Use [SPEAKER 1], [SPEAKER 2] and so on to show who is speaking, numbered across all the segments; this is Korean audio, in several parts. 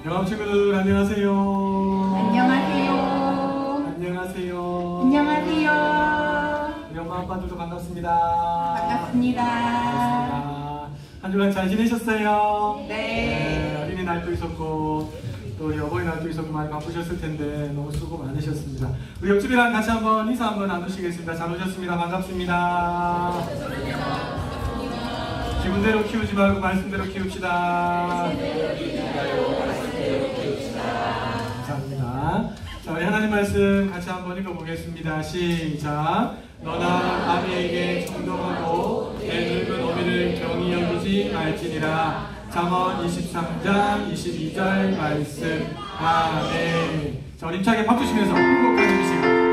[SPEAKER 1] 영암 친구들 안녕하세요.
[SPEAKER 2] 안녕하세요.
[SPEAKER 1] 안녕하세요.
[SPEAKER 2] 안녕하세요.
[SPEAKER 1] 우리 엄마 아빠들도 반갑습니다.
[SPEAKER 2] 반갑습니다.
[SPEAKER 1] 반갑습니다. 한 주간 잘 지내셨어요?
[SPEAKER 2] 네.
[SPEAKER 1] 어린이날도 있었고 또 우리 어버이날도 있었고 많이 바쁘셨을 텐데 너무 수고 많으셨습니다. 우리 옆집이랑 같이 한번 인사 한번 나누시겠습니다. 잘 오셨습니다. 반갑습니다. 기분대로 키우지 말고 말씀대로 키웁시다. 감사합니다. 자, 우리 하나님 말씀 같이 한번 읽어보겠습니다. 시작. 너나 아비에게 정정하고 내 늙은 어미를 경히 여기지 말지니라. 잠언 23장 22절 말씀. 아멘. 자, 우리 힘차게 박수 치면서 행복한 시간.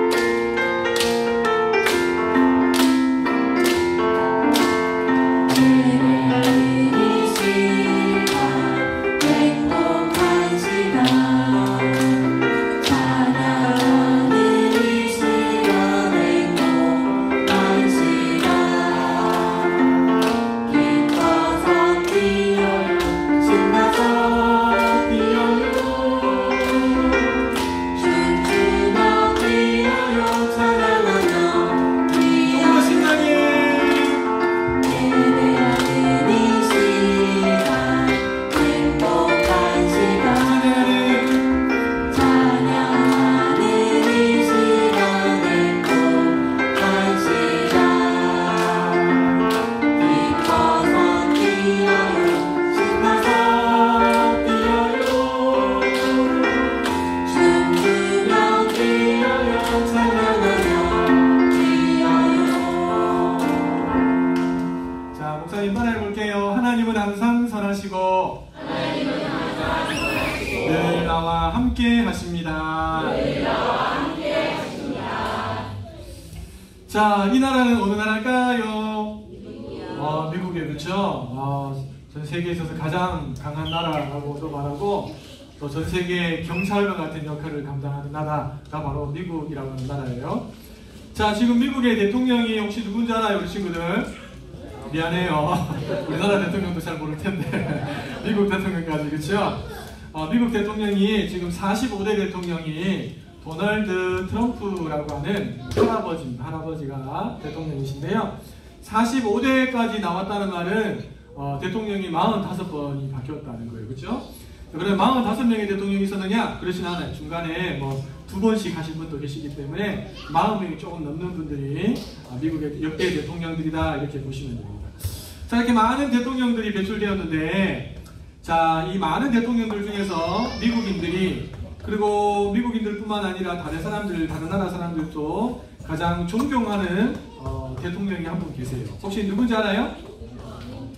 [SPEAKER 1] 늘 나와 함께 하십니다. 자, 이 나라는 어느 나라일까요? 미국이에요. 그렇죠? 전 세계에 있어서 가장 강한 나라라고도 말하고 또 전 세계 경찰과 같은 역할을 감당하는 나라가 바로 미국이라고 하는 나라예요. 자, 지금 미국의 대통령이 혹시 누군지 알아요, 우리 친구들? 미안해요. 우리나라 대통령도 잘 모를 텐데 미국 대통령까지, 그렇죠? 미국 대통령이 지금 45대 대통령이 도널드 트럼프라고 하는 할아버지가 대통령이신데요. 45대까지 나왔다는 말은 대통령이 45번이 바뀌었다는 거예요. 그렇죠? 그런데 45명의 대통령이 있었느냐? 그렇진 않아요. 중간에 뭐 2번씩 하신 분도 계시기 때문에 40명이 조금 넘는 분들이 미국의 역대 대통령들이다, 이렇게 보시면 됩니다. 자, 이렇게 많은 대통령들이 배출되었는데, 자, 이 많은 대통령들 중에서 미국인들이, 그리고 미국인들뿐만 아니라 다른 나라 사람들도 가장 존경하는 대통령이 한 분 계세요. 혹시 누군지 알아요?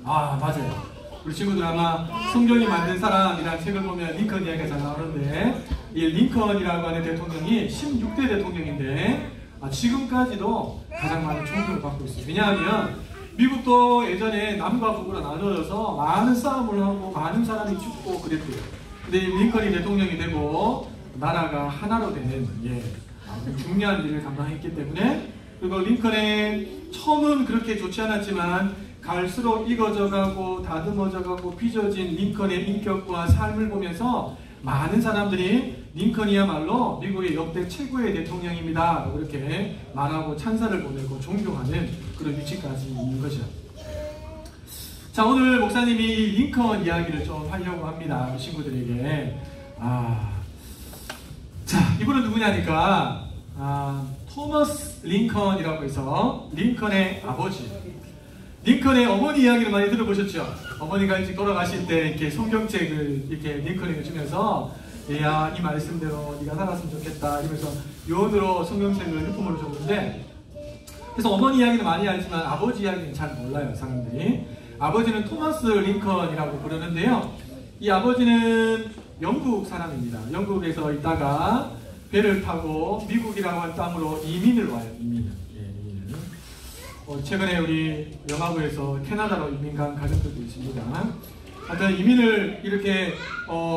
[SPEAKER 1] 맞아요. 우리 친구들 아마 성경이 만든 사람이라는 책을 보면 링컨 이야기가 잘 나오는데, 이 링컨이라고 하는 대통령이 16대 대통령인데 지금까지도 가장 많은 존경을 받고 있어요. 왜냐하면 미국도 예전에 남과 북으로 나눠져서 많은 싸움을 하고 많은 사람이 죽고 그랬대요. 근데 링컨이 대통령이 되고 나라가 하나로 되는 중요한 일을 감당했기 때문에, 그리고 링컨의 처음은 그렇게 좋지 않았지만 갈수록 익어져가고 다듬어져가고 빚어진 링컨의 인격과 삶을 보면서 많은 사람들이 링컨이야말로 미국의 역대 최고의 대통령입니다, 이렇게 말하고 찬사를 보내고 존경하는 그런 위치까지 있는 것이죠. 자, 오늘 목사님이 링컨 이야기를 좀 하려고 합니다, 친구들에게. 자, 이분은 누구냐니까 토머스 링컨이라고 해서 링컨의 아버지, 링컨의 어머니 이야기를 많이 들어보셨죠? 어머니가 일찍 돌아가실 때 이렇게 성경책을 이렇게 링컨에게 주면서 야, 이 말씀대로 네가 살았으면 좋겠다 이러면서 요원으로 성경책을 유품으로 줬는데, 그래서 어머니 이야기는 많이 알지만 아버지 이야기는 잘 몰라요, 사람들이. 아버지는 토마스 링컨이라고 부르는데요, 이 아버지는 영국 사람입니다. 영국에서 있다가 배를 타고 미국이라고 하는 땅으로 이민을 와요. 이민을. 최근에 우리 영화부에서 캐나다로 이민 간 가족들도 있습니다. 하여튼 이민을 이렇게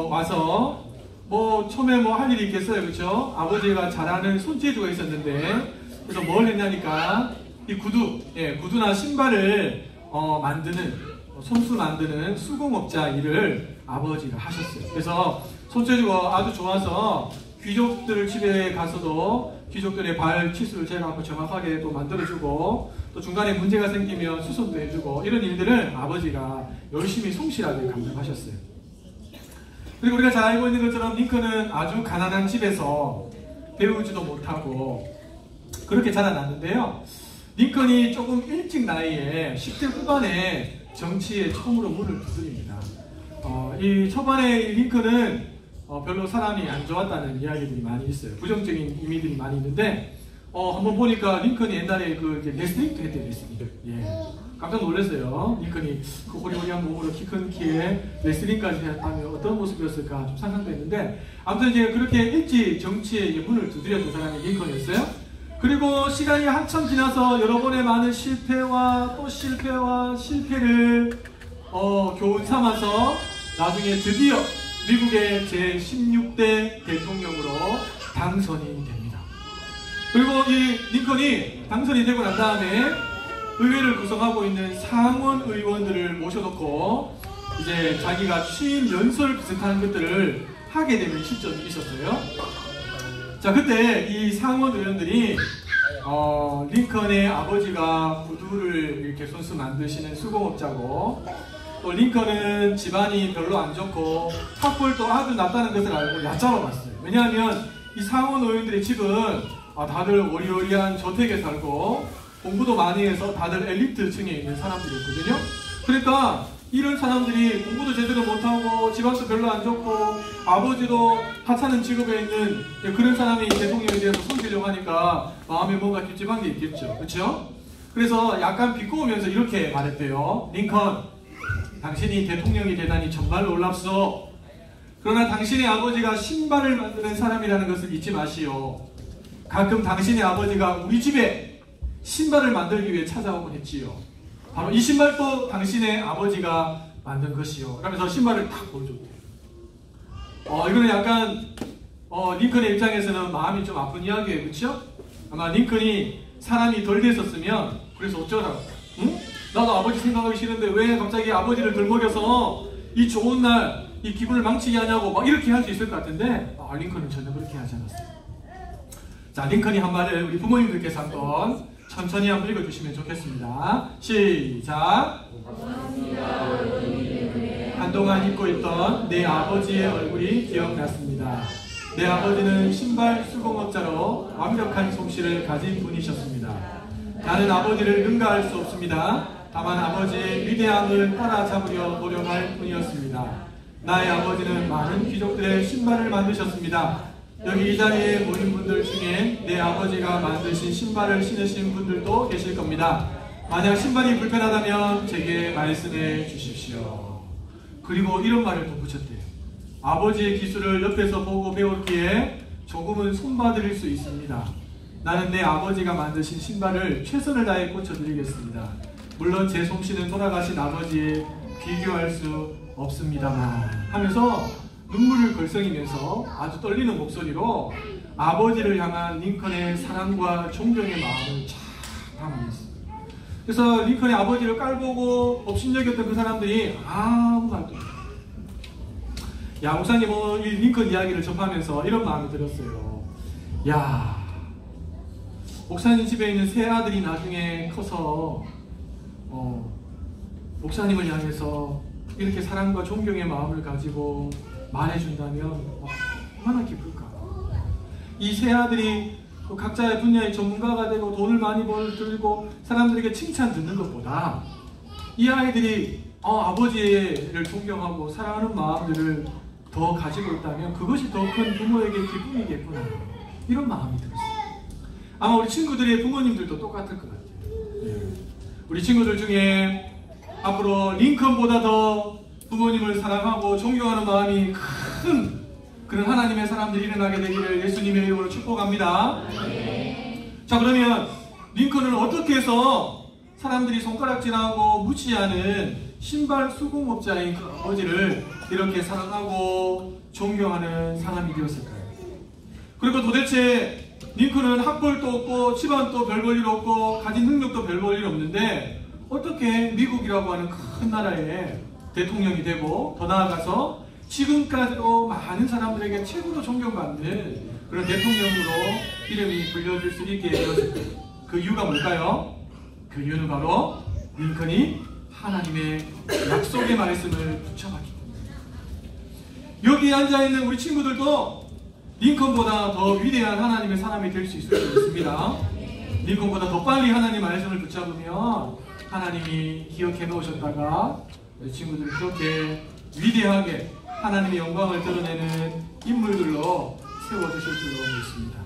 [SPEAKER 1] 와서 뭐 처음에 뭐 할 일이 있겠어요, 그렇죠? 아버지가 잘 아는 손재주가 있었는데, 그래서 뭘 했냐니까 이 구두나 신발을 손수 만드는 수공업자 일을 아버지가 하셨어요. 그래서 손재주가 아주 좋아서 귀족들 집에 가서도 귀족들의 발 치수를 재갖고 정확하게 또 만들어주고 또 중간에 문제가 생기면 수습도 해주고 이런 일들을 아버지가 열심히 성실하게 감당하셨어요. 그리고 우리가 잘 알고 있는 것처럼 링컨은 아주 가난한 집에서 배우지도 못하고 그렇게 자라났는데요. 링컨이 조금 일찍 나이에 10대 후반에 정치에 처음으로 문을 두드립니다. 이 초반에 링컨은 별로 사람이 안 좋았다는 이야기들이 많이 있어요. 부정적인 의미들이 많이 있는데 한번 보니까 링컨이 옛날에 레슬링도 했대요. 레슬링. 예. 깜짝 놀랐어요. 링컨이 그 호리호리한 몸으로 키 큰 키에 레슬링까지 하면 어떤 모습이었을까 좀 상상도 했는데 아무튼 이제 그렇게 일찍 정치에 문을 두드렸던 사람이 링컨이었어요. 그리고 시간이 한참 지나서 여러 번의 많은 실패와 또 실패를 교훈 삼아서 나중에 드디어 미국의 제16대 대통령으로 당선이 됩니다. 그리고 이 링컨이 당선이 되고 난 다음에 의회를 구성하고 있는 상원 의원들을 모셔놓고 이제 자기가 취임 연설 비슷한 것들을 하게 되는 시점이 있었어요. 자, 그때 이 상원 의원들이 링컨의 아버지가 구두를 이렇게 손수 만드시는 수공업자고 또 링컨은 집안이 별로 안 좋고 학벌도 아주 낮다는 것을 알고 얕잡아봤어요. 왜냐하면 이 상원 의원들의 집은 다들 오리오리한 저택에 살고 공부도 많이 해서 다들 엘리트 층에 있는 사람들이었거든요. 그러니까 이런 사람들이 공부도 제대로 못하고 집안도 별로 안 좋고 아버지도 하찮은 직업에 있는 그런 사람이 대통령에 대해서 손대려고 하니까 마음에 뭔가 찝찝한 게 있겠죠. 그렇죠? 그래서 약간 비꼬으면서 이렇게 말했대요. 링컨, 당신이 대통령이 되다니 정말 놀랍소. 그러나 당신의 아버지가 신발을 만드는 사람이라는 것을 잊지 마시오. 가끔 당신의 아버지가 우리 집에 신발을 만들기 위해 찾아오곤 했지요. 바로 이 신발도 당신의 아버지가 만든 것이요. 그러면서 신발을 탁 보여줬대요. 이거는 약간 링컨의 입장에서는 마음이 좀 아픈 이야기예요. 그렇죠? 아마 링컨이 사람이 덜 됐었으면 그래서 어쩌라고? 응? 나도 아버지 생각하기 싫은데 왜 갑자기 아버지를 덜먹여서 이 좋은 날 이 기분을 망치게 하냐고 막 이렇게 할 수 있을 것 같은데 링컨은 전혀 그렇게 하지 않았어요. 자, 링컨이 한 말을 우리 부모님들께서 한번 천천히 한번 읽어주시면 좋겠습니다. 시작. 한동안 잊고 있던 내 아버지의 얼굴이 기억났습니다. 내 아버지는 신발 수공업자로 완벽한 솜씨를 가진 분이셨습니다. 나는 아버지를 능가할 수 없습니다. 다만 아버지의 위대함을 따라잡으려 노력할 뿐이었습니다. 나의 아버지는 많은 귀족들의 신발을 만드셨습니다. 여기 이 자리에 모인 분들 중에 내 아버지가 만드신 신발을 신으신 분들도 계실 겁니다. 만약 신발이 불편하다면 제게 말씀해 주십시오. 그리고 이런 말을 덧붙였대요. 아버지의 기술을 옆에서 보고 배웠기에 조금은 손봐드릴 수 있습니다. 나는 내 아버지가 만드신 신발을 최선을 다해 고쳐드리겠습니다. 물론 제 솜씨는 돌아가신 아버지에 비교할 수 없습니다만 하면서 눈물을 걸썽이면서 아주 떨리는 목소리로 아버지를 향한 링컨의 사랑과 존경의 마음을 쫙 담아냈습니다. 그래서 링컨의 아버지를 깔보고 업신여겼던 그 사람들이 아무 말도 없어요. 야, 목사님 이 링컨 이야기를 접하면서 이런 마음이 들었어요. 야, 목사님 집에 있는 세 아들이 나중에 커서 목사님을 향해서 이렇게 사랑과 존경의 마음을 가지고 말해준다면 얼마나 기쁠까. 이 세 아들이 각자의 분야의 전문가가 되고 돈을 많이 벌고 사람들에게 칭찬 듣는 것보다 이 아이들이 아버지를 존경하고 사랑하는 마음들을 더 가지고 있다면 그것이 더 큰 부모에게 기쁨이겠구나, 이런 마음이 들었어요. 아마 우리 친구들의 부모님들도 똑같을 것 같아요. 우리 친구들 중에 앞으로 링컨보다 더 부모님을 사랑하고 존경하는 마음이 큰 그런 하나님의 사람들이 일어나게 되기를 예수님의 이름으로 축복합니다. 자, 그러면 링컨은 어떻게 해서 사람들이 손가락질하고 무시하는 신발 수공업자인 그 아버지를 이렇게 사랑하고 존경하는 사람이 되었을까요? 그리고 도대체 링컨은 학벌도 없고 집안도 별 볼 일 없고 가진 능력도 별 볼 일 없는데 어떻게 미국이라고 하는 큰 나라의 대통령이 되고 더 나아가서 지금까지도 많은 사람들에게 최고로 존경받는 그런 대통령으로 이름이 불려질 수 있게 되었습니다. 그 이유가 뭘까요? 그 이유는 바로 링컨이 하나님의 약속의 말씀을 붙잡았기 때문에. 여기 앉아있는 우리 친구들도 링컨보다 더 위대한 하나님의 사람이 될 수 있을 수 있습니다. 링컨보다 더 빨리 하나님 말씀을 붙잡으면 하나님이 기억해 놓으셨다가 우리 친구들 그렇게 위대하게 하나님의 영광을 드러내는 인물들로 세워주실 줄로 믿습니다.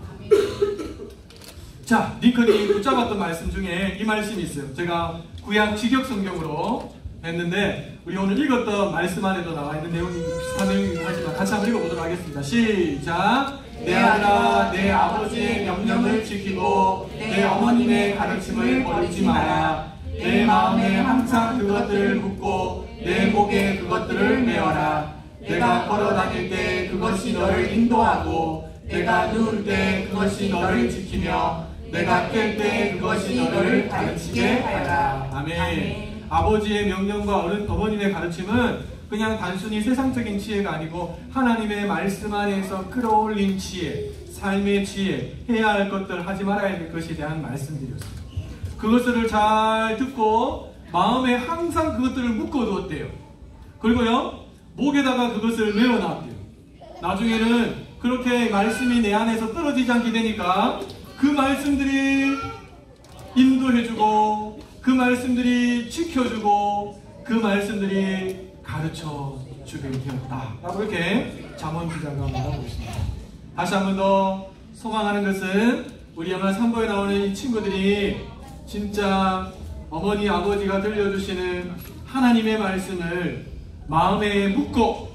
[SPEAKER 1] 자, 링컨이 붙잡았던 말씀 중에 이 말씀이 있어요. 제가 구약 직역 성경으로 했는데 우리 오늘 읽었던 말씀 안에도 나와 있는 내용이 비슷한 내용이긴 하지만 같이 한번 읽어보도록 하겠습니다. 시작! 내 아들아, 내 아버지의 명령을 지키고 내 어머님의 가르침을 버리지 마라. 내 마음에 항상 그것들을 묻고 내 목에 그것들을 메어라. 내가 걸어다닐 때 그것이 너를 인도하고 내가 누울 때 그것이 너를 지키며 내가 깰 때 그것이 너를 가르치게 하여라. 아멘. 아버지의 명령과 어머님의 가르침은 그냥 단순히 세상적인 지혜가 아니고 하나님의 말씀 안에서 끌어올린 지혜, 삶의 지혜, 해야 할 것들, 하지 말아야 될 것에 대한 말씀들이었습니다. 그것들을 잘 듣고 마음에 항상 그것들을 묶어두었대요. 그리고요, 목에다가 그것을 메어놨대요. 나중에는 그렇게 말씀이 내 안에서 떨어지지 않게 되니까 그 말씀들이 인도해주고 그 말씀들이 지켜주고 그 말씀들이 가르쳐주게 되었다 라고 이렇게 잠언 기자가 말하고 있습니다. 다시 한 번 더 소망하는 것은 우리 오늘 3부에 나오는 이 친구들이 진짜 어머니 아버지가 들려주시는 하나님의 말씀을 마음에 묻고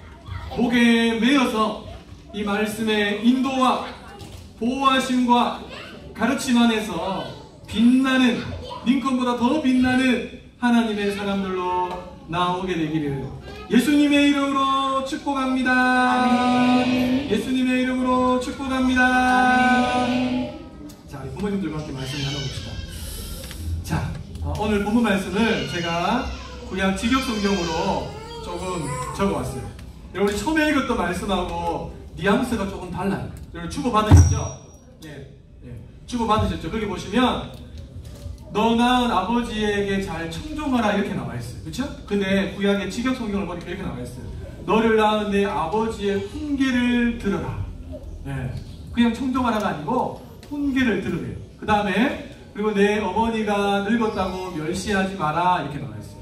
[SPEAKER 1] 목에 메어서 이 말씀의 인도와 보호하심과 가르침 안에서 빛나는, 링컨보다 더 빛나는 하나님의 사람들로 나오게 되기를 예수님의 이름으로 축복합니다.
[SPEAKER 2] 아멘.
[SPEAKER 1] 예수님의 이름으로 축복합니다.
[SPEAKER 2] 아멘.
[SPEAKER 1] 자, 우리 부모님들과 함께 말씀 나눠봅시다. 자, 오늘 본문 말씀을 제가 구약 직역 성경으로 조금 적어왔어요. 여러분이 처음에 읽었던 말씀하고 뉘앙스가 조금 달라요. 여러분 주고 받으셨죠? 네, 주고 받으셨죠? 거기 보시면 너 낳은 아버지에게 잘 청종하라 이렇게 나와 있어요. 그렇죠? 근데 구약의 직역 성경을 보니까 이렇게 나와 있어요. 너를 낳은 내 아버지의 훈계를 들어라. 네, 그냥 청종하라가 아니고 훈계를 들으래요. 그 다음에 그리고 내 어머니가 늙었다고 멸시하지 마라 이렇게 나와 있어요.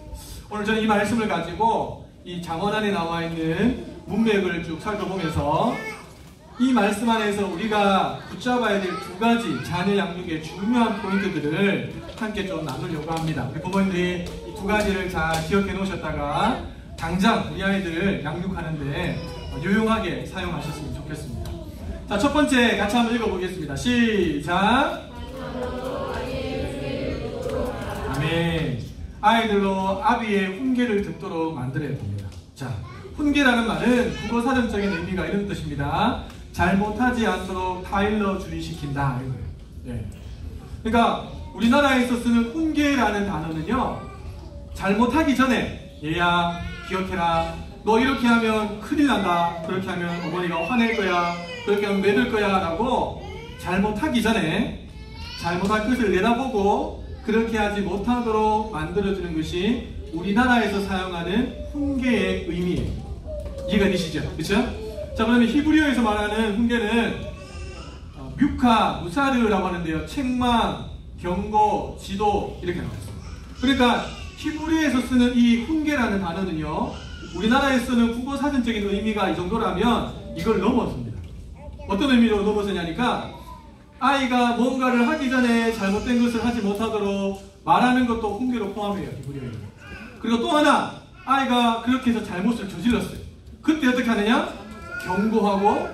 [SPEAKER 1] 오늘 저는 이 말씀을 가지고 이 잠언 안에 나와 있는 문맥을 쭉 살펴보면서 이 말씀 안에서 우리가 붙잡아야 될 두 가지 자녀 양육의 중요한 포인트들을 함께 좀 나누려고 합니다. 우리 부모님들이 이 두 가지를 잘 기억해 놓으셨다가 당장 우리 아이들을 양육하는데 유용하게 사용하셨으면 좋겠습니다. 자, 첫 번째 같이 한번 읽어보겠습니다. 시작! 아멘. 아이들로 아비의 훈계를 듣도록 만들어야 됩니다. 자, 훈계라는 말은 국어 사전적인 의미가 이런 뜻입니다. 잘못하지 않도록 타일러 주의시킨다. 이거예요. 네. 그러니까 우리나라에서 쓰는 훈계라는 단어는요, 잘못하기 전에 얘야 기억해라. 너 이렇게 하면 큰일 난다. 그렇게 하면 어머니가 화낼 거야. 그렇게 하면 매들 거야. 라고 잘못하기 전에 잘못할 것을 내다보고 그렇게 하지 못하도록 만들어주는 것이 우리나라에서 사용하는 훈계의 의미예요. 이해가 되시죠? 그렇죠? 자, 그러면 히브리어에서 말하는 훈계는 뮤카, 무사르라고 하는데요. 책망, 경고, 지도 이렇게 나왔어요. 그러니까 히브리어에서 쓰는 이 훈계라는 단어는요, 우리나라에 쓰는 국어 사전적인 의미가 이 정도라면 이걸 넘어섭니다. 어떤 의미로 넘어서냐니까 아이가 뭔가를 하기 전에 잘못된 것을 하지 못하도록 말하는 것도 훈계로 포함해요. 히브리어에는. 그리고 또 하나, 아이가 그렇게 해서 잘못을 저질렀어요. 그때 어떻게 하느냐? 경고하고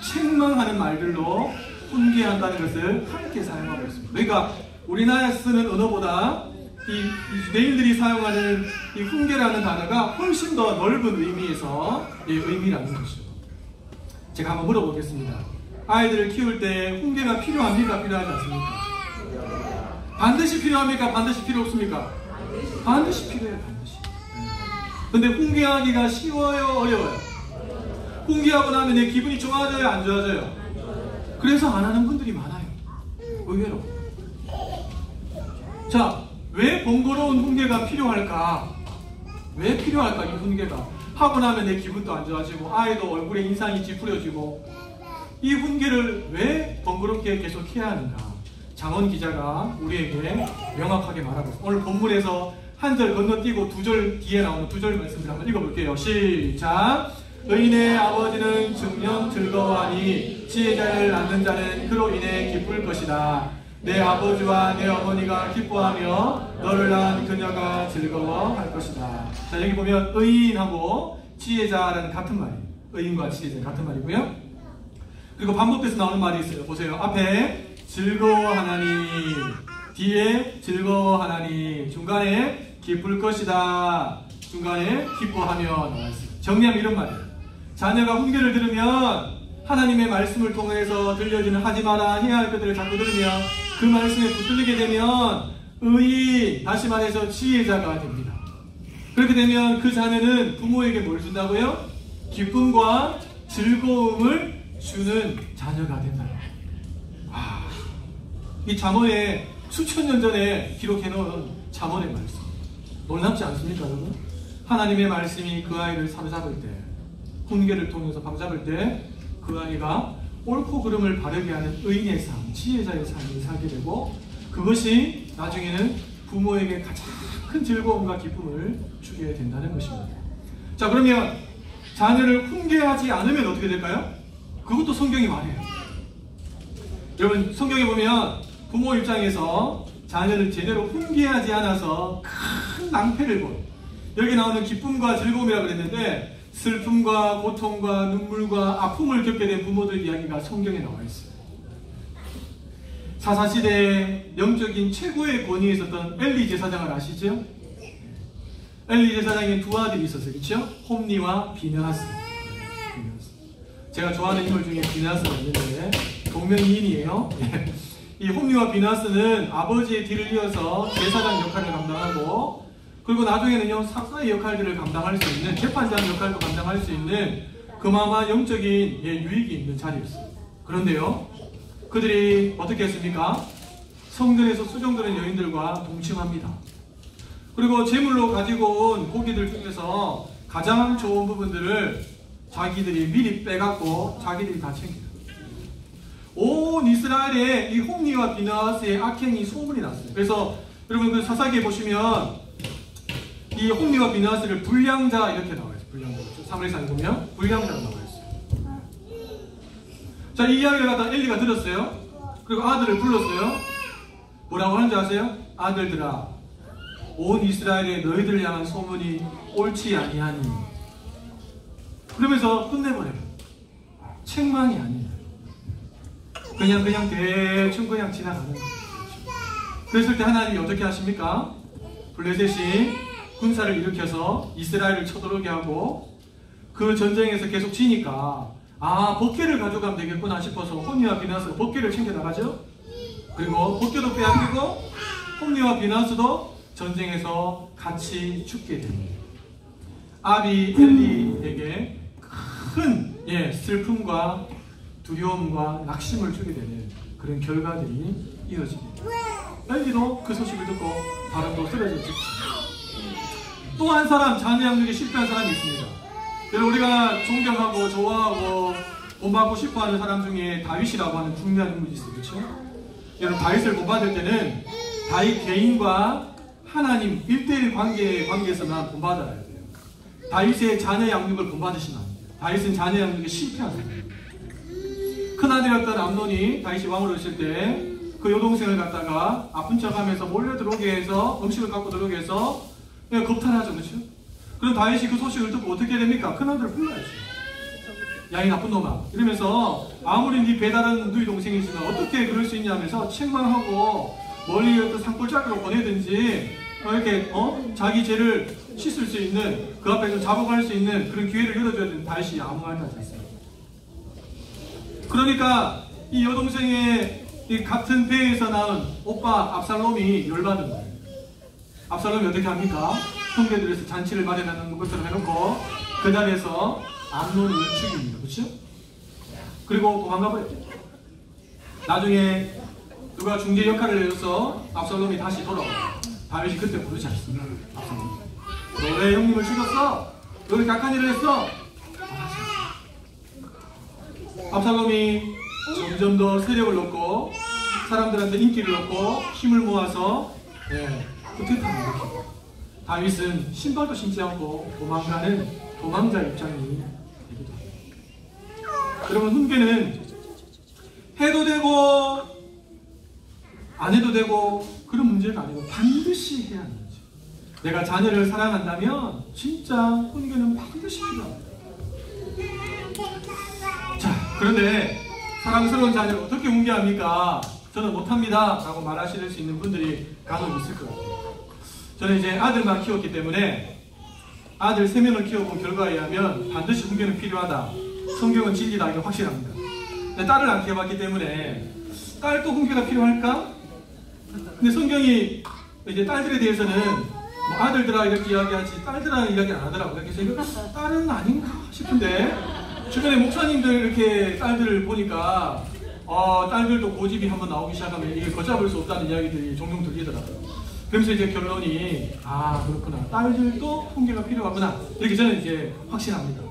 [SPEAKER 1] 책망하는 말들로 훈계한다는 것을 함께 사용하고 있습니다. 그러니까 우리나라에서 쓰는 언어보다 이 유대인들이 사용하는 이 훈계라는 단어가 훨씬 더 넓은 의미에서 의미라는 것이죠. 제가 한번 물어보겠습니다. 아이들을 키울 때 훈계가 필요합니까? 필요하지 않습니까? 반드시 필요합니까? 반드시 필요 없습니까? 반드시 필요해요. 반드시. 근데 훈계하기가 쉬워요? 어려워요? 훈계하고 나면 내 기분이 좋아져요, 안 좋아져요? 그래서 안 하는 분들이 많아요. 의외로. 자, 왜 번거로운 훈계가 필요할까? 왜 필요할까, 이 훈계가? 하고 나면 내 기분도 안 좋아지고 아이도 얼굴에 인상이 찌푸려지고, 이 훈계를 왜 번거롭게 계속 해야 하는가? 장원 기자가 우리에게 명확하게 말하고 있습니다. 오늘 본문에서 한 절 건너뛰고 두 절 뒤에 나오는 두 절 말씀을 한번 읽어볼게요. 시작! 의인의 아버지는 증명 즐거워하니 지혜자를 낳는 자는 그로 인해 기쁠 것이다. 내 아버지와 내 어머니가 기뻐하며 너를 낳은 그녀가 즐거워할 것이다. 자, 여기 보면 의인하고 지혜자라는 같은 말이에요. 의인과 지혜자 같은 말이고요. 그리고 반복돼서 나오는 말이 있어요. 보세요. 앞에 즐거워하나니, 뒤에 즐거워하나니, 중간에 기쁠 것이다, 중간에 기뻐하며 나와 있어요. 정리하면 이런 말이에요. 자녀가 훈계를 들으면 하나님의 말씀을 통해서 들려지는 하지 마라, 해야 할 것들을 자꾸 들으면 그 말씀에 붙들리게 되면 의인, 다시 말해서 지혜자가 됩니다. 그렇게 되면 그 자녀는 부모에게 뭘 준다고요? 기쁨과 즐거움을 주는 자녀가 된다. 이 잠언에 수천 년 전에 기록해놓은 잠언의 말씀, 놀랍지 않습니까, 여러분? 하나님의 말씀이 그 아이를 사로잡을 때, 훈계를 통해서 바로잡을 때 그 아이가 옳고 그름을 바르게 하는 의인의 삶, 지혜자의 삶을 살게 되고, 그것이 나중에는 부모에게 가장 큰 즐거움과 기쁨을 주게 된다는 것입니다. 자, 그러면 자녀를 훈계하지 않으면 어떻게 될까요? 그것도 성경이 말해요. 여러분, 성경에 보면 부모 입장에서 자녀를 제대로 훈계하지 않아서 큰 낭패를 본, 여기 나오는 기쁨과 즐거움이라고 그랬는데 슬픔과 고통과 눈물과 아픔을 겪게 된 부모들 이야기가 성경에 나와 있어요. 사사시대에 영적인 최고의 권위에 있었던 엘리 제사장을 아시죠? 엘리 제사장에 두 아들이 있었어요. 그렇죠? 홈니와 비느하스. 제가 좋아하는 인물 중에 비느하스가 있는데 동명이인이에요. 이 홈니와 비느하스는 아버지의 뒤를 이어서 제사장 역할을 감당하고, 그리고 나중에는요, 사사의 역할들을 감당할 수 있는, 재판장 역할도 감당할 수 있는 그마마 영적인 유익이 있는 자리였어요. 그런데요, 그들이 어떻게 했습니까? 성전에서 수종드는 여인들과 동침합니다. 그리고 제물로 가지고 온 고기들 중에서 가장 좋은 부분들을 자기들이 미리 빼갖고 자기들이 다 챙겨요. 온 이스라엘에 이 홈니와 비느하스의 악행이 소문이 났어요. 그래서 여러분 그 사사기에 보시면 이 홈니와 비느하스를 불량자 이렇게 나와 있어요. 불량자. 사무엘상에 보면 불량자가 나와 있어요. 자, 이 이야기를 갖다 엘리가 들었어요. 그리고 아들을 불렀어요. 뭐라고 하는지 아세요? 아들들아, 온 이스라엘에 너희들 향한 소문이 옳지 아니하니. 그러면서 끝내버려요. 책망이 아니에요. 그냥 대충 그냥 지나가는 거예요. 그랬을 때 하나님이 어떻게 하십니까? 블레셋이 군사를 일으켜서 이스라엘을 쳐들어오게 하고, 그 전쟁에서 계속 지니까 법궤를 가져가면 되겠구나 싶어서 홈니와 비느하스가 법궤를 챙겨 나가죠. 그리고 법궤도 빼앗기고 홈니와 비느하스도 전쟁에서 같이 죽게 됩니다. 아비 엘리에게 큰 슬픔과 두려움과 낙심을 주게 되는 그런 결과들이 이어집니다. 엘리도 그 소식을 듣고 바로 또 쓰러져 죽습니다. 또 한 사람, 자녀 양육에 실패한 사람이 있습니다. 여러분, 우리가 존경하고 좋아하고 본받고 싶어하는 사람 중에 다윗이라고 하는 중요한 인물이 있어요. 그렇죠? 여러분, 다윗을 본받을 때는 다윗 개인과 하나님 1대1 관계에서만 본받아야 돼요. 다윗의 자녀 양육을 본받으시면 안 돼요. 다윗은 자녀 양육에 실패한 사람이에요. 큰아들이었던 암논이 다윗이 왕으로 있을 때 그 여동생을 갖다가 아픈 척하면서 몰래 들어오게 해서 음식을 갖고 들어오게 해서 겁탈하죠. 그렇죠? 그럼 다윗이 그 소식을 듣고 어떻게 됩니까? 큰아들을 불러야죠. 야, 이 나쁜 놈아, 이러면서 아무리 네 배다른 누이 동생이지만 어떻게 그럴 수 있냐 하면서 책망하고 멀리 산골짜기로 보내든지 이렇게 자기 죄를 씻을 수 있는, 그 앞에서 자복할 수 있는 그런 기회를 열어줘야 되는 다윗이 아무 말도 하지 않습니다. 그러니까 이 여동생의 이 같은 배에서 낳은 오빠 압살롬이 열받은 거예요. 압살롬이 어떻게 합니까? 형제들에서 잔치를 마련하는 것처럼 해놓고 그 자리에서 암논을 죽입니다. 그렇죠? 그리고 도망가 버렸죠. 나중에 누가 중재 역할을 해서 압살롬이 다시 돌아와요. 다윗이 그때 부르지 않습니다. 압살롬, 너 왜 형님을 죽였어? 너 왜 약한 일을 했어? 압살롬이 점점 더 세력을 얻고 사람들한테 인기를 얻고 힘을 모아서 후퇴탄을 일으키고, 다윗은 신발도 신지 않고 도망가는 도망자 입장이 되기도 합니다. 여러분, 훈계는 해도 되고 안 해도 되고 그런 문제가 아니고 반드시 해야 하는 거죠. 내가 자녀를 사랑한다면 진짜 훈계는 반드시 필요합니다. 자, 그런데 사랑스러운 자녀를 어떻게 훈계합니까? 저는 못합니다 라고 말하실 수 있는 분들이 간혹 있을 것 같아요. 저는 이제 아들만 키웠기 때문에 아들 3명을 키워본 결과에 의하면 반드시 훈계는 필요하다, 성경은 진리다, 이게 확실합니다. 근데 딸을 안 키워봤기 때문에 딸도 훈계가 필요할까? 근데 성경이 이제 딸들에 대해서는 뭐 아들들아 이렇게 이야기하지 딸들아 이야기 안 하더라고요. 그래서 이거 딸은 아닌가 싶은데 주변에 목사님들 이렇게 딸들을 보니까 딸들도 고집이 한번 나오기 시작하면 이게 걷잡을 수 없다는 이야기들이 종종 들리더라고요. 그래서 이제 결론이 그렇구나, 딸들도 훈계가 필요하구나, 이렇게 저는 이제 확신합니다.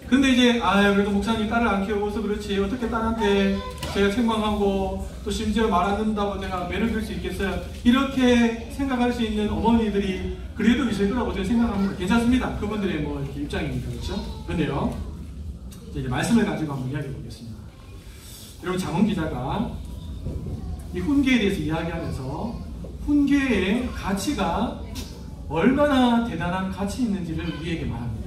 [SPEAKER 1] 근데 이제 그래도 목사님 딸을 안 키워서 그렇지 어떻게 딸한테 제가 책망하고 또 심지어 말 안 듣는다고 내가 매를 들 수 있겠어요? 이렇게 생각할 수 있는 어머니들이 그래도 있을 거라고 저는 생각합니다. 괜찮습니다. 그분들의 뭐 이렇게 입장이니까. 그렇죠? 근데요, 이제 말씀을 가지고 한번 이야기해 보겠습니다. 여러분, 장원 기자가 이 훈계에 대해서 이야기하면서 훈계의 가치가 얼마나 대단한 가치 있는지를 우리에게 말합니다.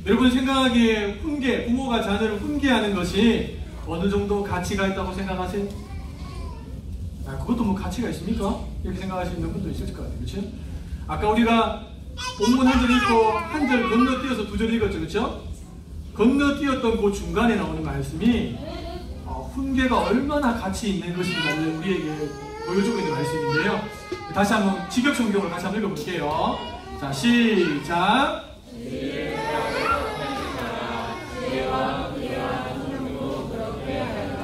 [SPEAKER 1] 여러분 생각하기에 훈계, 부모가 자녀를 훈계하는 것이 어느 정도 가치가 있다고 생각하세요? 그것도 뭐 가치가 있습니까? 이렇게 생각하시는 분도 있을 것 같아요. 그렇죠? 아까 우리가 본문 한 절 읽고 한 절 건너뛰어서 2절 읽었죠. 그렇죠? 건너뛰었던 그 중간에 나오는 말씀이 훈계가 얼마나 가치 있는 것인가를 우리에게 보여주고 있는 말씀인데요. 다시 한번 직역 성경으로 다시 한번 읽어볼게요. 자, 시작.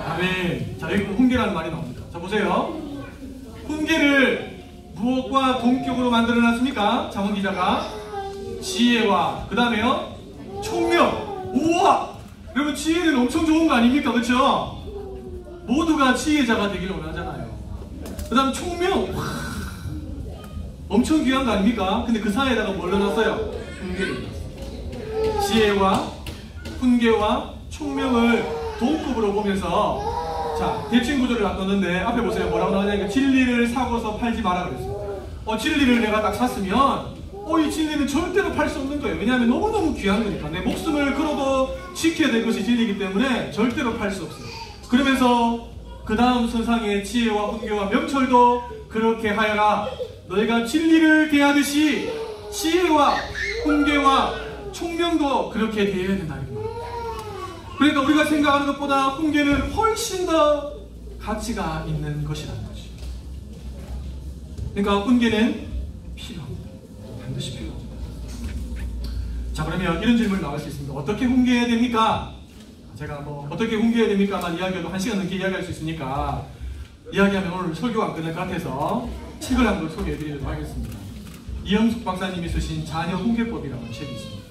[SPEAKER 1] 아멘. 자, 여기 훈계라는 말이 나옵니다. 자, 보세요. 훈계를 무엇과 동격으로 만들어 놨습니까? 장원 기자가 지혜와 그 다음에요 총명. 우와! 여러분, 지혜는 엄청 좋은 거 아닙니까? 그렇죠? 모두가 지혜자가 되기를 원하잖아요. 그 다음 총명. 엄청 귀한 거 아닙니까? 근데 그 사이에다가 뭘 넣어놨어요? 훈계를 넣었어요. 지혜와 훈계와 총명을 동급으로 보면서, 자, 대칭 구조를 놨는데 앞에 보세요. 뭐라고 나오냐니까 진리를 사고서 팔지 마라 그랬어요. 진리를 내가 딱 샀으면 이 진리는 절대로 팔 수 없는 거예요. 왜냐하면 너무너무 귀한 거니까. 내 목숨을 걸어도 지켜야 될 것이 진리이기 때문에 절대로 팔 수 없어요. 그러면서 그 다음 선상의 지혜와 훈계와 명철도 그렇게 하여라. 너희가 진리를 대하듯이 지혜와 훈계와 총명도 그렇게 대해야 된다. 그러니까 우리가 생각하는 것보다 훈계는 훨씬 더 가치가 있는 것이라는 거죠. 그러니까 훈계는 필요합니다. 반드시 필요합니다. 자, 그러면 이런 질문이 나올 수 있습니다. 어떻게 훈계해야 됩니까? 제가 뭐 어떻게 훈계해야 됩니까만 이야기해도 1시간 넘게 이야기할 수 있으니까 이야기하면 오늘 설교가 안 끝날 것 같아서 책을 한 권 소개해드리도록 하겠습니다. 이영숙 박사님이 쓰신 자녀 훈계법이라는 책이 있습니다.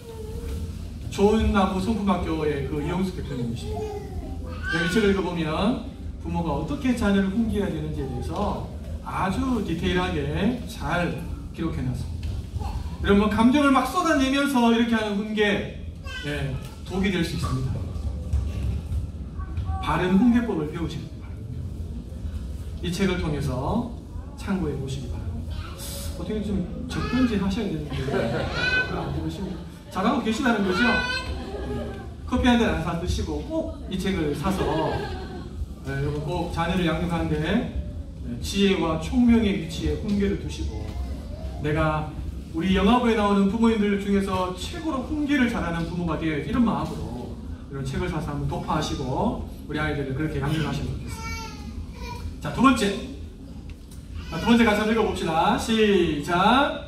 [SPEAKER 1] 좋은 나무 성품학교의 그 이영숙 대표님이십니다. 여기 책을 읽어보면 부모가 어떻게 자녀를 훈계해야 되는지에 대해서 아주 디테일하게 잘 기록해놨습니다. 여러분, 감정을 막 쏟아내면서 이렇게 하는 훈계, 독이 될 수 있습니다. 바른 훈계법을 배우시기 바랍니다. 이 책을 통해서 참고해 보시기 바랍니다. 어떻게 좀 접근질 하셔야 되는데 안 되시면 잘하고 계시다는 거죠? 커피 한 잔 안 사 드시고 꼭 이 책을 사서 여러분 꼭 자녀를 양육하는데 지혜와 총명의 위치에 훈계를 두시고, 내가 우리 영화부에 나오는 부모님들 중에서 최고로 훈계를 잘하는 부모가 되어야지, 이런 마음으로 이런 책을 사서 한번 독파하시고 우리 아이들을 그렇게 양육하시면 좋겠습니다. 자, 두 번째 같이 한번 읽어봅시다. 시작.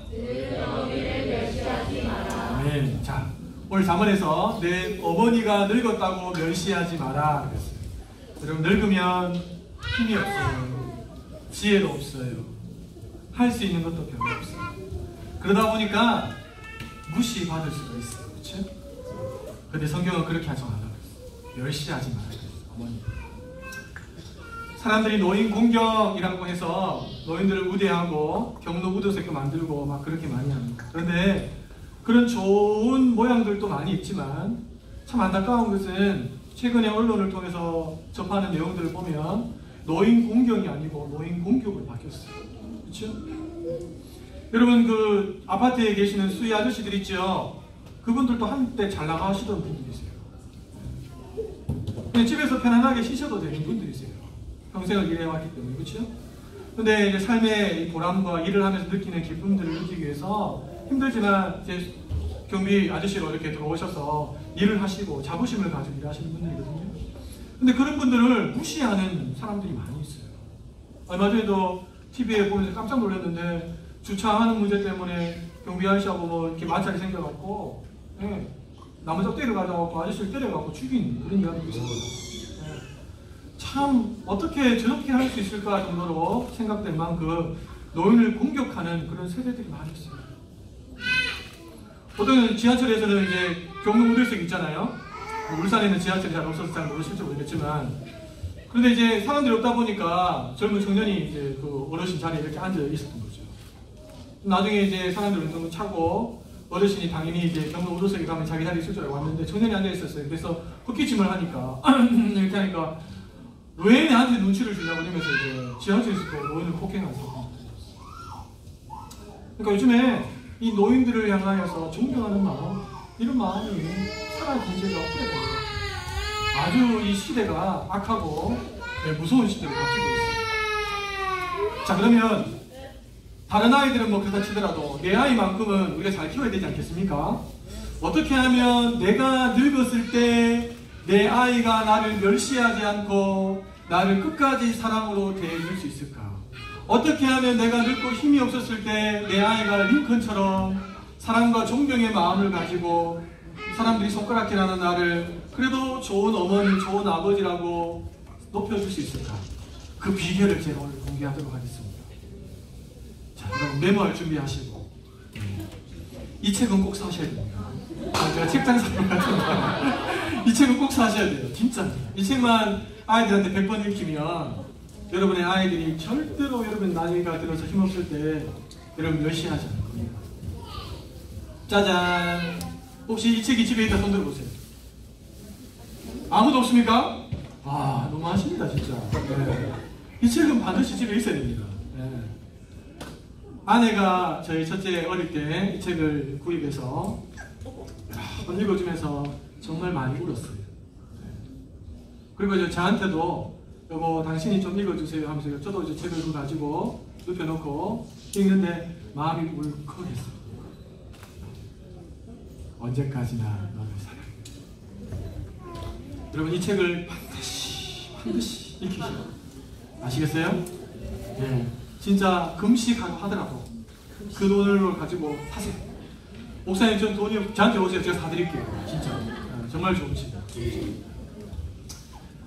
[SPEAKER 1] 네. 자, 오늘 잠언에서 내 어머니가 늙었다고 멸시하지 마라 그랬어요. 여러분, 늙으면 힘이 없어요. 지혜도 없어요. 할 수 있는 것도 별로 없어요. 그러다 보니까 무시받을 수가 있어요. 그렇죠? 근데 성경은 그렇게 하지 말라 그랬어요. 멸시하지 마라 그랬어요. 어머니. 사람들이 노인 공경이라고 해서 노인들을 우대하고 경로 우도새끼 만들고 막 그렇게 많이 합니다. 그런데 그런 좋은 모양들도 많이 있지만 참 안타까운 것은 최근에 언론을 통해서 접하는 내용들을 보면 노인 공경이 아니고 노인 공격으로 바뀌었어요. 그렇죠? 여러분, 그 아파트에 계시는 수위 아저씨들 있죠? 그분들도 한때 잘 나가시던 분들이세요. 그냥 집에서 편안하게 쉬셔도 되는 분들이세요. 평생을 일해왔기 때문에. 그렇죠? 근데 이제 삶의 보람과 일을 하면서 느끼는 기쁨들을 느끼기 위해서 힘들지만 이제 경비 아저씨로 이렇게 들어오셔서 일을 하시고 자부심을 가지고 일하시는 분들이거든요. 근데 그런 분들을 무시하는 사람들이 많이 있어요. 얼마 전에도 TV에 보면서 깜짝 놀랐는데 주차하는 문제 때문에 경비 아저씨하고 뭐 이렇게 마찰이 생겨갖고 나무잡 때려가지고 아저씨를 때려갖고 죽인 그런 이야기도 있어요. 참 어떻게 저렇게 할 수 있을까 정도로 생각될 만큼 노인을 공격하는 그런 세대들이 많이 있어요. 보통 지하철에서는 이제 경로 우대석 있잖아요. 울산에는 지하철이 잘 없어서 잘 모르실지 모르겠지만, 그런데 이제 사람들이 없다 보니까 젊은 청년이 이제 그 어르신 자리에 이렇게 앉아 있었던 거죠. 나중에 이제 사람들이 어느 정도 차고 어르신이 당연히 이제 경로 우대석에 가면 자기 자리에 있을 줄 알고 왔는데 청년이 앉아 있었어요. 그래서 헛기침을 하니까 이렇게 하니까 왜 내한테 눈치를 주냐고 이러면서 이제 지하철에서 또 노인을 폭행한 사건이 있었어요. 그러니까 요즘에 이 노인들을 향하여서 존경하는 마음, 이런 마음이 살아갈 문제가 없어요. 아주 이 시대가 악하고 무서운 시대로 바뀌고 있어요. 자, 그러면 다른 아이들은 뭐 그렇다 치더라도 내 아이만큼은 우리가 잘 키워야 되지 않겠습니까? 어떻게 하면 내가 늙었을 때 내 아이가 나를 멸시하지 않고 나를 끝까지 사랑으로 대해줄 수 있을까? 어떻게 하면 내가 늙고 힘이 없었을 때 내 아이가 링컨처럼 사랑과 존경의 마음을 가지고 사람들이 손가락질하는 나를 그래도 좋은 어머니, 좋은 아버지라고 높여줄 수 있을까? 그 비결을 제가 오늘 공개하도록 하겠습니다. 자, 여러분 메모할 준비하시고 이 책은 꼭 사셔야 됩니다. 제가 책장 사용 같은 이 책은 꼭 사셔야 돼요. 진짜. 이 책만 아이들한테 100번 읽히면 여러분의 아이들이 절대로 여러분 나이가 들어서 힘없을 때 여러분 멸시하지 않을 겁니다. 짜잔. 혹시 이 책이 집에 있다 손 들어보세요. 아무도 없습니까? 아, 너무하십니다 진짜. 네. 이 책은 반드시 집에 있어야 됩니다. 네. 아내가 저희 첫째 어릴 때 이 책을 구입해서 읽어주면서 정말 많이 울었어요. 네. 그리고 저한테도 여보 당신이 좀 읽어주세요 하면서 저도 이제 책을 가지고 눕혀놓고 읽는데 마음이 울컥했어요. 언제까지나 너를 사랑해. 여러분 이 책을 반드시 읽히시고 아시겠어요? 네. 진짜 금식하고 하더라도 그 돈을 가지고 사세요. 목사님 전 돈이 저한테 오세요. 제가 사드릴게요. 진짜 정말 좋은 책이에요.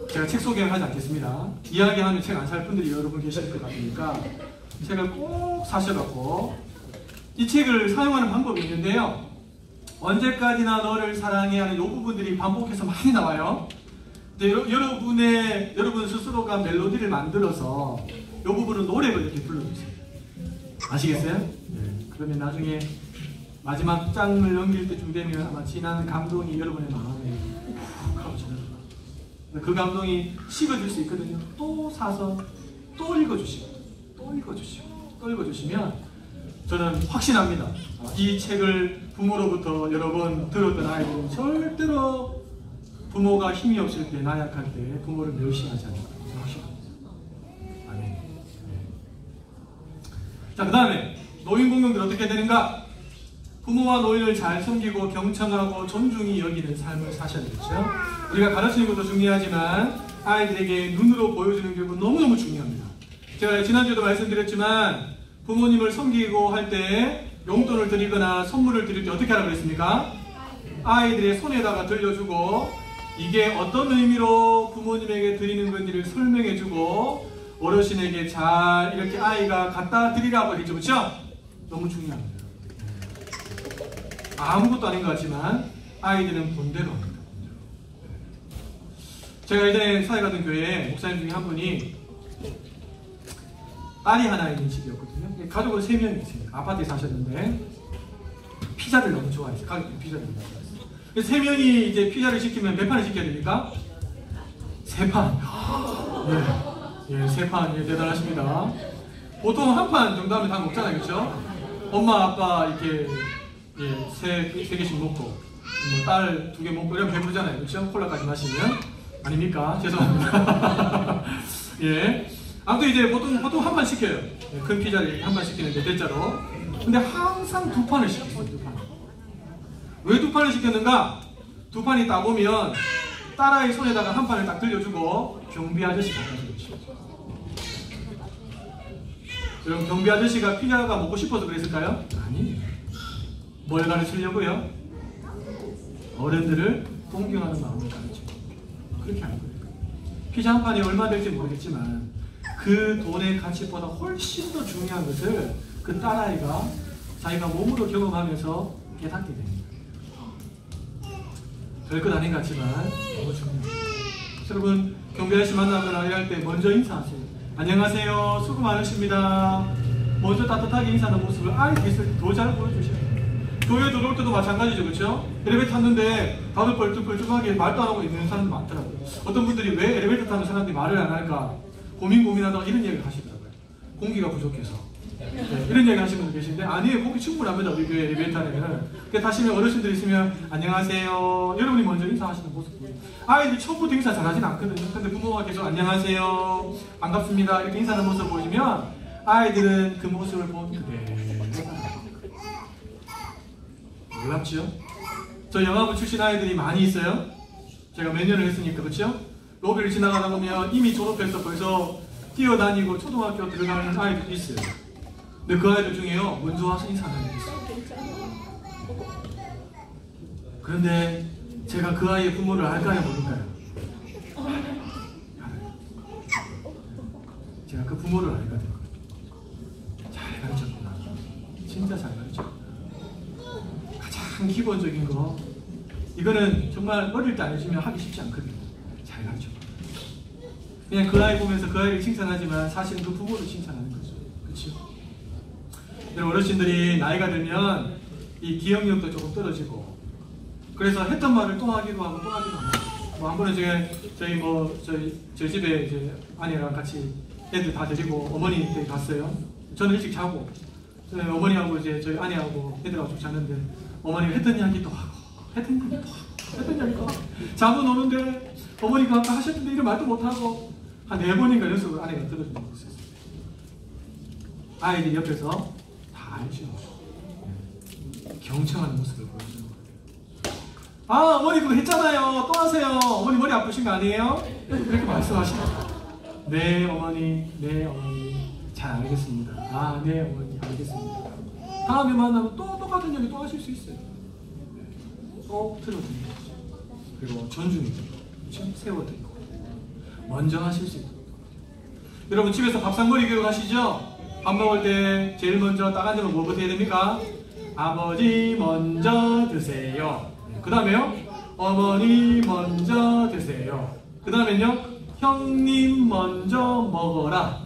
[SPEAKER 1] 제가 책 소개를 하지 않겠습니다. 이야기하면 책 안 살 분들이 여러분 계실 것 같으니까 책을 꼭 사셔갖고 이 책을 사용하는 방법이 있는데요. 언제까지나 너를 사랑해 하는 이 부분들이 반복해서 많이 나와요. 근데 여러분 스스로가 멜로디를 만들어서 이 부분은 노래로 이렇게 불러주세요. 아시겠어요? 네. 그러면 나중에 마지막 장을 넘길 때쯤 되면 아마 진한 감동이 여러분의 마음에 훅 하고 지나갈 거예요. 그 감동이 식어질 수 있거든요. 또 사서 또 읽어주시고 또 읽어주시고 또 읽어주시면 저는 확신합니다. 이 책을 부모로부터 여러 번 들었던 아이들은 절대로 부모가 힘이 없을 때 나약할 때 부모를 멸시하지 않을 거예요. 확신합니다. 아멘. 네. 자, 그 다음에 노인 공경들 어떻게 되는가? 부모와 노인을 잘 섬기고 경청하고 존중히 여기는 삶을 사셔야겠죠. 우리가 가르치는 것도 중요하지만 아이들에게 눈으로 보여주는 교육은 너무너무 중요합니다. 제가 지난주에도 말씀드렸지만 부모님을 섬기고 할 때 용돈을 드리거나 선물을 드릴 때 어떻게 하라고 그랬습니까? 아이들의 손에다가 들려주고 이게 어떤 의미로 부모님에게 드리는 건지를 설명해주고 어르신에게 잘 이렇게 아이가 갖다 드리라고 했죠. 그렇죠? 너무 중요합니다. 아무것도 아닌 것 같지만 아이들은 본대로 합니다. 제가 예전에 사회 가던 교회에 목사님 중에 한 분이 딸이 하나 있는 집이었거든요. 가족은 3명이 있어요. 아파트에 사셨는데 피자를 너무 좋아했어요. 가족들이 피자를 너무 좋아했어요. 그래서 3명이 이제 피자를 시키면 몇 판을 시켜야 됩니까? 3판. 예, 3판. 예, 대단하십니다. 보통 한 판 정도 하면 다 먹잖아요. 그렇죠? 엄마, 아빠 이렇게 세 개씩 먹고 뭐 딸 2개 먹고 이러면 배부르잖아요. 그렇죠? 콜라까지 마시면. 아닙니까? 죄송합니다. 예. 아무튼 이제 보통 한 판 시켜요. 예, 큰 피자를 한 판 시키는데 대짜로. 근데 항상 2판을 시켰어요. 2판. 왜 2판을 시켰는가? 2판이 따보면 딸아이 손에다가 한 판을 딱 들려주고 경비 아저씨 갖다 주죠. 여러분, 경비 아저씨가 피자가 먹고 싶어서 그랬을까요? 아니. 뭘 가르치려고요? 어른들을 존경하는 마음을 가르치고 그렇게 하는 거예요. 피자 한 판이 얼마 될지 모르겠지만 그 돈의 가치보다 훨씬 더 중요한 것을 그 딸아이가 자기가 몸으로 경험하면서 깨닫게 됩니다. 별것 아닌 것 같지만 너무 중요합니다. 여러분, 경비 아저씨 만나거나 일할 때 먼저 인사하세요. 안녕하세요. 수고 많으십니다. 먼저 따뜻하게 인사하는 모습을 아이들이 있을 때 더 잘 보여주셔야 돼요. 교회 들어올 때도 마찬가지죠. 그렇죠? 엘리베이터 탔는데 다들 뻘쭘뻘쭘하게 말도 안 하고 있는 사람들 많더라고요. 어떤 분들이 왜 엘리베이터 타는 사람들이 말을 안 할까 고민하다가 이런 얘기를 하시더라고요. 공기가 부족해서. 네, 이런 얘기 하시는 분들 계신데 아니에요. 공기 충분합니다. 우리 교회 엘리베이터 안에는. 타시면 어르신들이 있으면 안녕하세요. 여러분이 먼저 인사하시는 모습 보여요. 아이들이 처음부터 인사 잘하진 않거든요. 근데 부모가 계속 안녕하세요. 반갑습니다. 이렇게 인사하는 모습을 보여주면 아이들은 그 모습을 본 그대로 놀랍죠? 저 영화부 출신 아이들이 많이 있어요. 제가 몇 년을 했으니까. 그렇죠? 로비를 지나가다 보면 이미 졸업해서 벌써 뛰어다니고 초등학교 들어가는 아이들이 있어요. 근데 그 아이들 중에요 먼저 와서 인사하는 애들이 있어요. 그런데 제가 그 아이의 부모를 알까요 모를까요? 알아요. 제가 그 부모를 알거든요. 잘 가르쳤구나. 진짜 잘 가르쳤구나. 가장 기본적인 거 이거는 정말 어릴 때 안 해주면 하기 쉽지 않거든요. 잘 가르쳐. 그냥 그 아이 보면서 그 아이를 칭찬하지만 사실은 그 부모를 칭찬하는 거죠. 그렇죠? 여러분, 어르신들이 나이가 들면 이 기억력도 조금 떨어지고 그래서 했던 말을 또 하기도 하고 또 하기도 하고 뭐 한 번은 저희 집에 이제 아내랑 같이 애들 다 데리고 어머니 댁에 갔어요. 저는 일찍 자고 저희 어머니하고 이제 저희 아내하고 애들하고 쭉 자는데 어머니가 했던 이야기 또 하고 했던 이야기 또 하고 했던 이야기 또 하고 잠은 오는데 어머니가 아까 하셨는데 이런 말도 못하고 한 4번인가 연습을 아내가 들어주는 거 있었어요. 아이들이 옆에서 다 알죠. 경청하는 모습을 보여주는 거예요. 아, 어머니 그거 했잖아요. 또 하세요. 어머니 머리 아프신 거 아니에요? 그렇게 말씀하시죠. 네 어머니, 네 어머니 잘 알겠습니다. 아, 네 어머니 알겠습니다. 다음에 만나면 또 똑같은 얘기 또 하실 수 있어요. 또 틀어주는 거죠. 그리고 존중해주고 세워드리고 먼저 하실 수 있도록. 여러분, 집에서 밥상머리 교육 하시죠? 밥 먹을 때 제일 먼저 딱 앉으면 뭐부터 해야 됩니까? 아버지 먼저 드세요. 그 다음에요 어머니 먼저 드세요. 그 다음에는요 형님 먼저 먹어라.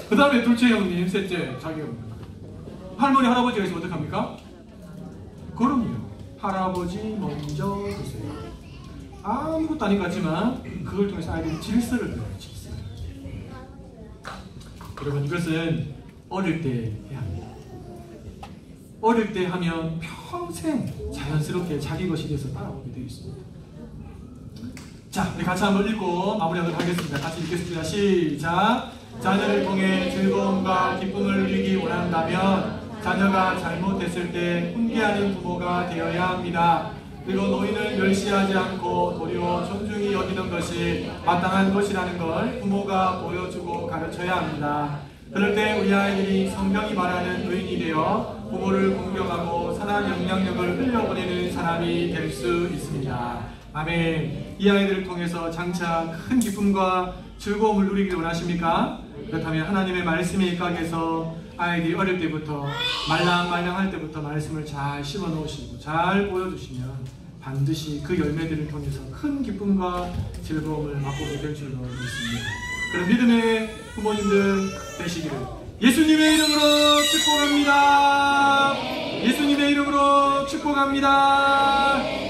[SPEAKER 1] 그 다음에 둘째 형님, 셋째 자기 형님. 할머니 할아버지가 있으면 어떡합니까? 그럼요, 할아버지 먼저 드세요. 아무것도 아닌 것 같지만 그걸 통해서 아이들이 질서를 배워요. 질서를. 여러분, 이것은 어릴 때 해야 합니다. 어릴 때 하면 평생 자연스럽게 자기 것이 돼서 따라오게 되어 있습니다. 자, 우리 같이 한번 읽고 마무리하도록 하겠습니다. 같이 읽겠습니다. 시작. 자녀를 통해 즐거움과 기쁨을 누리기 원한다면 자녀가 잘못했을 때 훈계하는 부모가 되어야 합니다. 그리고 노인을 멸시하지 않고 도리어 존중히 여기는 것이 마땅한 것이라는 걸 부모가 보여주고 가르쳐야 합니다. 그럴 때 우리 아이들이 성경이 말하는 의인이 되어 부모를 공경하고 사랑하는 엄청난 영향력을 흘려보내는 사람이 될 수 있습니다. 아멘. 이 아이들을 통해서 장차 큰 기쁨과 즐거움을 누리기를 원하십니까? 그렇다면 하나님의 말씀에 입각해서 아이들이 어릴 때부터 말랑말랑할 때부터 말씀을 잘 심어 놓으시고 잘 보여주시면 반드시 그 열매들을 통해서 큰 기쁨과 즐거움을 맛보게 될 줄로 믿습니다. 그런 믿음의 부모님들 되시기를 예수님의 이름으로 축복합니다. 예수님의 이름으로 축복합니다.